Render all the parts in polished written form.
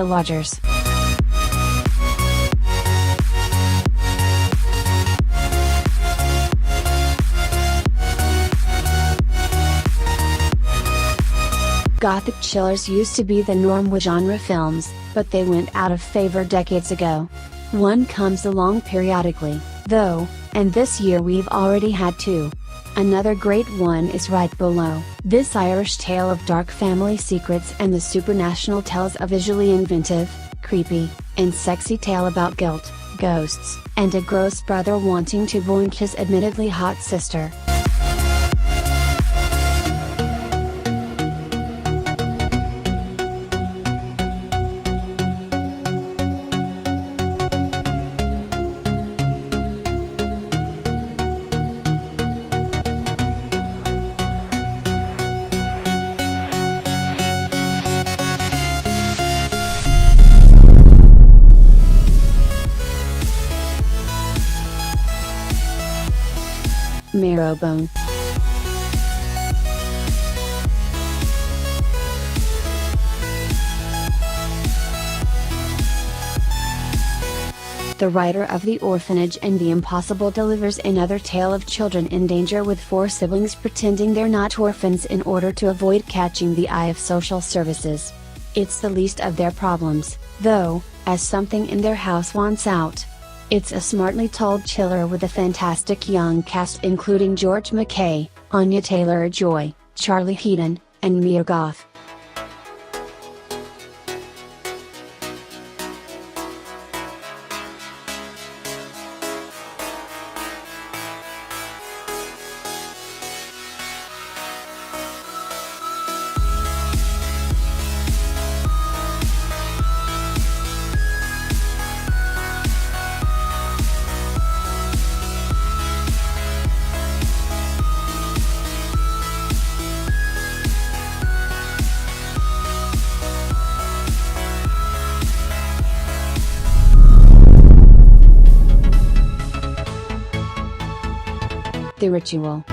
the lodgers. Gothic chillers used to be the norm with genre films, but they went out of favor decades ago. One comes along periodically, though, and this year we've already had two. Another great one is right below. This Irish tale of dark family secrets and the supernatural tells a visually inventive, creepy, and sexy tale about guilt, ghosts, and a gross brother wanting to boink his admittedly hot sister. Marrowbone. The writer of The Orphanage and The Impossible delivers another tale of children in danger with four siblings pretending they're not orphans in order to avoid catching the eye of social services. It's the least of their problems, though, as something in their house wants out. It's a smartly told chiller with a fantastic young cast including George MacKay, Anya Taylor-Joy, Charlie Heaton, and Mia Goth. The Ritual.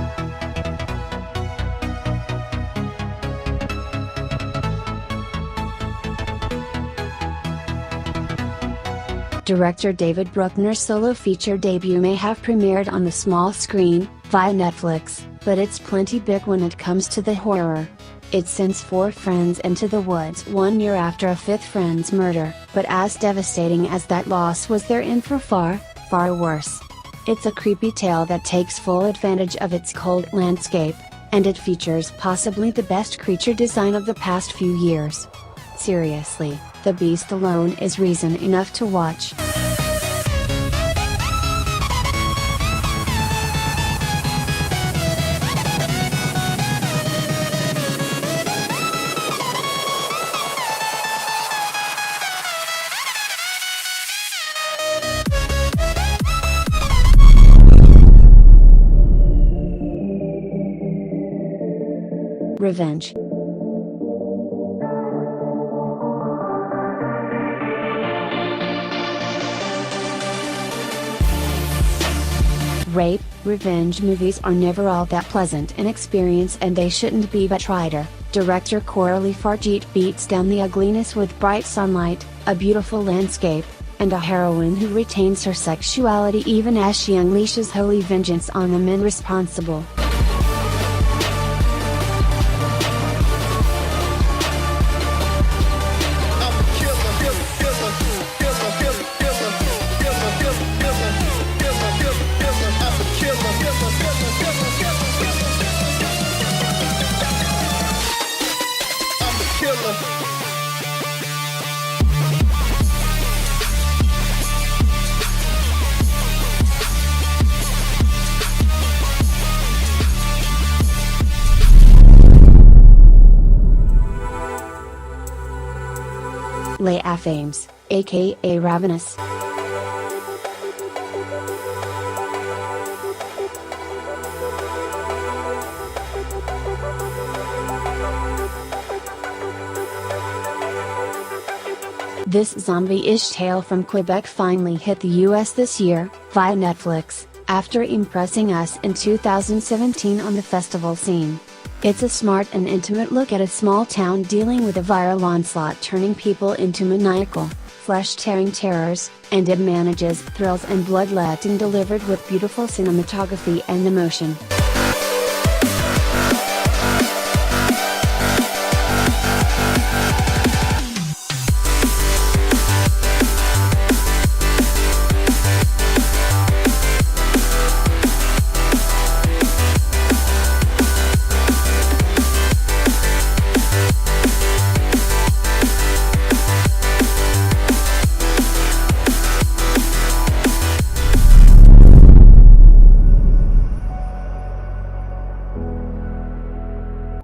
Director David Bruckner's solo feature debut may have premiered on the small screen, via Netflix, but it's plenty big when it comes to the horror. It sends four friends into the woods 1 year after a fifth friend's murder, but as devastating as that loss was, they're in for far, far worse. It's a creepy tale that takes full advantage of its cold landscape, and it features possibly the best creature design of the past few years. Seriously, the beast alone is reason enough to watch. Revenge. Rape, revenge movies are never all that pleasant an experience, and they shouldn't be, but writer, director Coralie Fargeet beats down the ugliness with bright sunlight, a beautiful landscape, and a heroine who retains her sexuality even as she unleashes holy vengeance on the men responsible. Les Affamés, aka Ravenous. This zombie-ish tale from Quebec finally hit the US this year, via Netflix, after impressing us in 2017 on the festival scene. It's a smart and intimate look at a small town dealing with a viral onslaught turning people into maniacal, flesh-tearing terrors, and it manages thrills and bloodletting delivered with beautiful cinematography and emotion.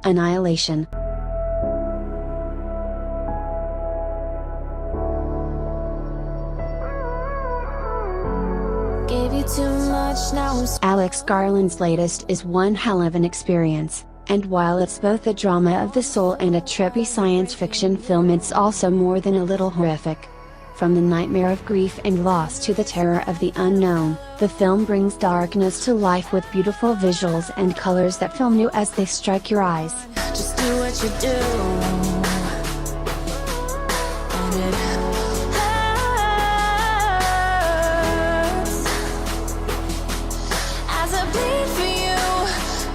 Annihilation. Gave you too much, now Alex Garland's latest is one hell of an experience, and while it's both a drama of the soul and a trippy science fiction film, it's also more than a little horrific. From the nightmare of grief and loss to the terror of the unknown, the film brings darkness to life with beautiful visuals and colors that film you as they strike your eyes. just do what you do. And it hurts as I bleed for you,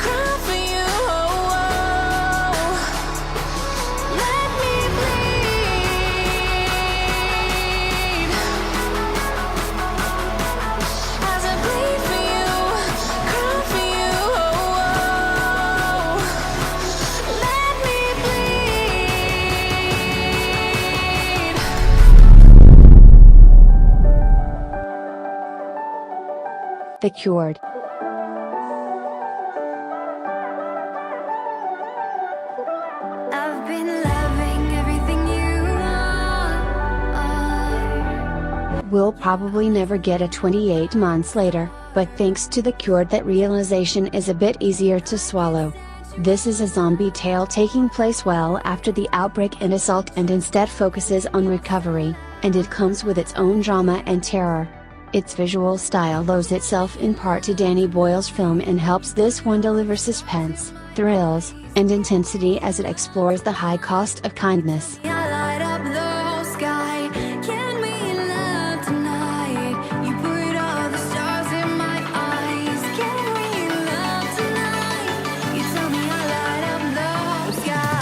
cry for you. Oh, oh. Let me bleed as I bleed for you, cry for you. Oh, oh. Let me bleed. The Cured. I've been loving everything you are. We'll probably never get a 28 months later, but thanks to The Cured that realization is a bit easier to swallow. This is a zombie tale taking place well after the outbreak and assault and instead focuses on recovery, and it comes with its own drama and terror. Its visual style owes itself in part to Danny Boyle's film and helps this one deliver suspense, thrills, and intensity as it explores the high cost of kindness. I light up the sky. Can we love tonight? You put all the stars in my eyes. Can we love tonight? You tell me I light up the sky.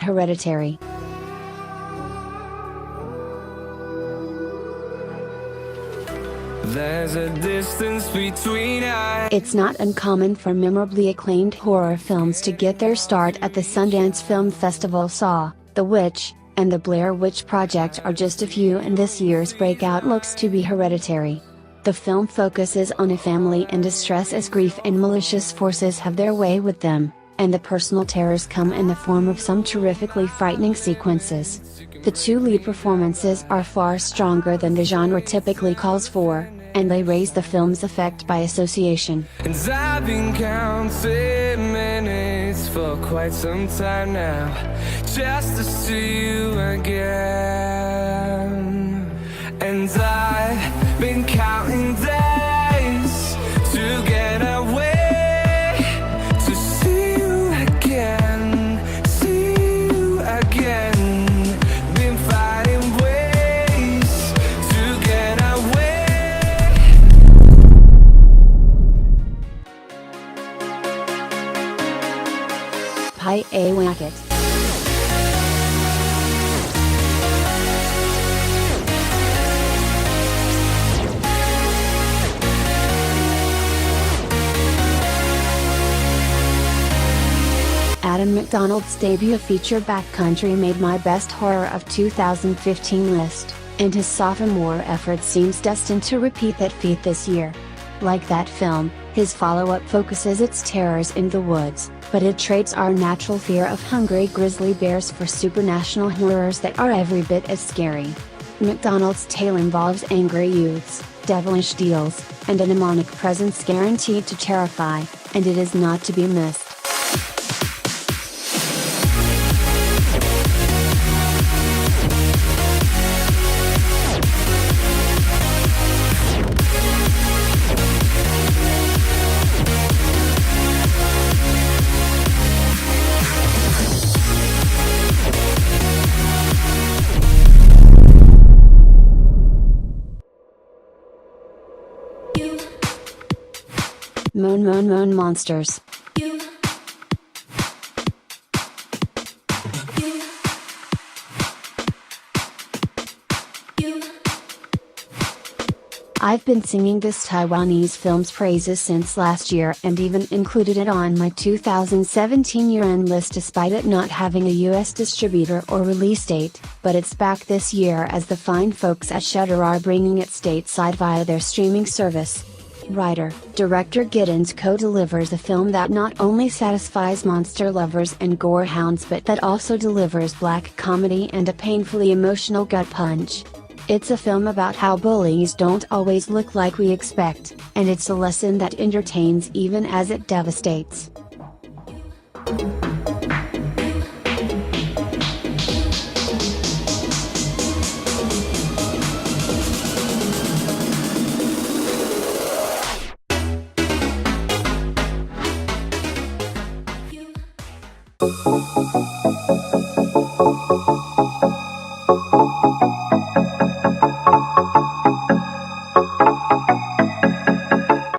Hereditary. There's a distance between us. It's not uncommon for memorably acclaimed horror films to get their start at the Sundance Film Festival. Saw, The Witch, and The Blair Witch Project are just a few, and this year's breakout looks to be Hereditary. The film focuses on a family in distress as grief and malicious forces have their way with them, and the personal terrors come in the form of some terrifically frightening sequences. The two lead performances are far stronger than the genre typically calls for, and they raise the film's effect by association. And I've been counting minutes for quite some time now, just to see you again. And I've been counting days to get away, to see you again, see you again. Been finding ways to get away. Pie A Wacket. Adam McDonald's debut feature Backcountry made my best horror of 2015 list, and his sophomore effort seems destined to repeat that feat this year. Like that film, His follow-up focuses its terrors in the woods, but it trades our natural fear of hungry grizzly bears for supernatural horrors that are every bit as scary. McDonald's tale involves angry youths, devilish deals, and a demonic presence guaranteed to terrify, and it is not to be missed. Moan Moan Moan Monsters. I've been singing this Taiwanese film's praises since last year and even included it on my 2017 year-end list despite it not having a US distributor or release date, but it's back this year as the fine folks at Shudder are bringing it stateside via their streaming service. Writer-director Giddens co-delivers a film that not only satisfies monster lovers and gore hounds but that also delivers black comedy and a painfully emotional gut punch. It's a film about how bullies don't always look like we expect, and it's a lesson that entertains even as it devastates.